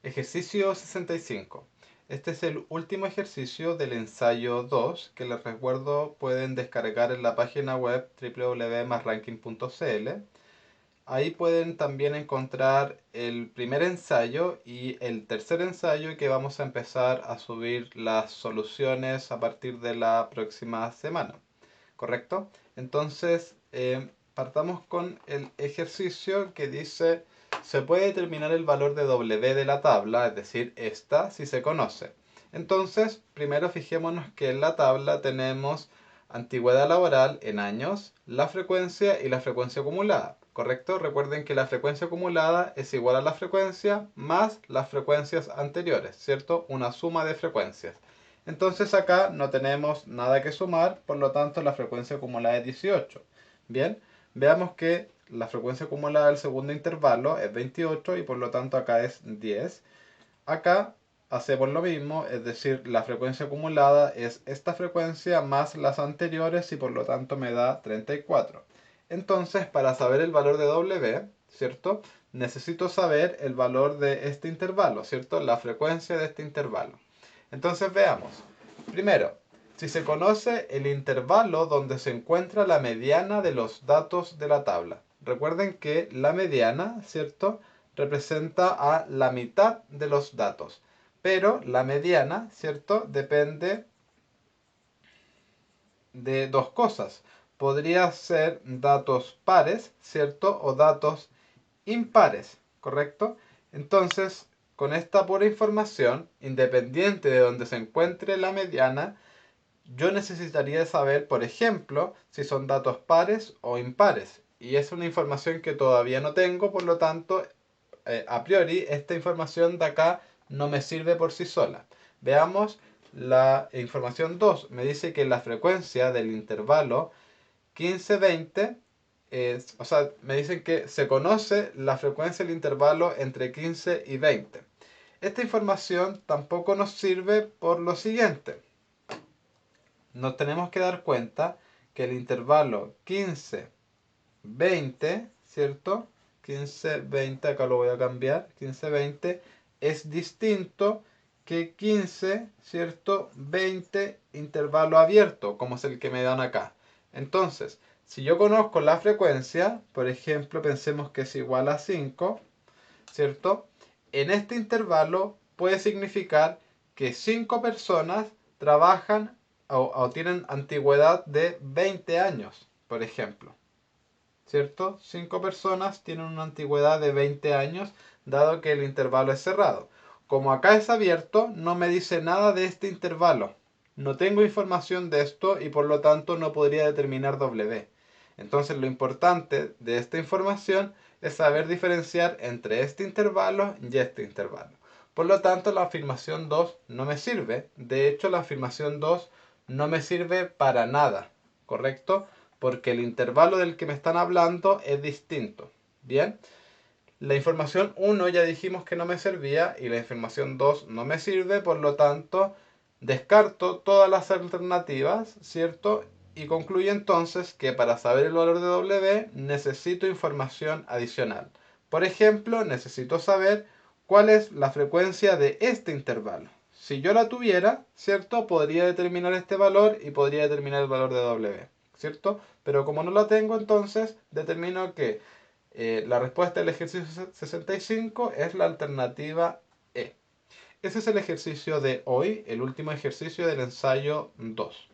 Ejercicio 65. Este es el último ejercicio del ensayo 2 que les recuerdo pueden descargar en la página web www.masranking.cl. Ahí pueden también encontrar el primer ensayo y el tercer ensayo que vamos a empezar a subir las soluciones a partir de la próxima semana. ¿Correcto? Entonces, partamos con el ejercicio que dice, se puede determinar el valor de W de la tabla, es decir, esta, si se conoce. Entonces, primero fijémonos que en la tabla tenemos antigüedad laboral en años, la frecuencia y la frecuencia acumulada. ¿Correcto? Recuerden que la frecuencia acumulada es igual a la frecuencia más las frecuencias anteriores, ¿cierto? Una suma de frecuencias. Entonces acá no tenemos nada que sumar, por lo tanto la frecuencia acumulada es 18. Bien, veamos que la frecuencia acumulada del segundo intervalo es 28 y por lo tanto acá es 10. Acá hacemos lo mismo, es decir, la frecuencia acumulada es esta frecuencia más las anteriores y por lo tanto me da 34. Entonces, para saber el valor de W, ¿cierto? Necesito saber el valor de este intervalo, ¿cierto? La frecuencia de este intervalo. Entonces veamos. Primero, si se conoce el intervalo donde se encuentra la mediana de los datos de la tabla. Recuerden que la mediana, ¿cierto?, representa a la mitad de los datos. Pero la mediana, ¿cierto?, depende de dos cosas. Podría ser datos pares, ¿cierto?, o datos impares, ¿correcto? Entonces, con esta pura información, independiente de donde se encuentre la mediana, yo necesitaría saber, por ejemplo, si son datos pares o impares. Y es una información que todavía no tengo, por lo tanto, a priori, esta información de acá no me sirve por sí sola. Veamos la información 2. Me dice que la frecuencia del intervalo 15-20 o sea, me dicen que se conoce la frecuencia del intervalo entre 15 y 20. Esta información tampoco nos sirve por lo siguiente. Nos tenemos que dar cuenta que el intervalo 15-20, ¿cierto? 15-20, acá lo voy a cambiar, 15-20 es distinto que 15, ¿cierto? 20 intervalo abierto, como es el que me dan acá. Entonces, si yo conozco la frecuencia, por ejemplo, pensemos que es igual a 5, ¿cierto? En este intervalo puede significar que 5 personas trabajan o tienen antigüedad de 20 años, por ejemplo. ¿Cierto? 5 personas tienen una antigüedad de 20 años, dado que el intervalo es cerrado. Como acá es abierto, no me dice nada de este intervalo. No tengo información de esto y por lo tanto no podría determinar W. Entonces lo importante de esta información es saber diferenciar entre este intervalo y este intervalo. Por lo tanto, la afirmación 2 no me sirve. De hecho, la afirmación 2 no me sirve para nada. ¿Correcto? Porque el intervalo del que me están hablando es distinto. Bien, la información 1 ya dijimos que no me servía y la información 2 no me sirve, por lo tanto descarto todas las alternativas, ¿cierto? Y concluyo entonces que para saber el valor de W necesito información adicional. Por ejemplo, necesito saber cuál es la frecuencia de este intervalo. Si yo la tuviera, ¿cierto? Podría determinar este valor y podría determinar el valor de W. ¿Cierto? Pero como no la tengo, entonces determino que la respuesta del ejercicio 65 es la alternativa E. Ese es el ejercicio de hoy, el último ejercicio del ensayo 2.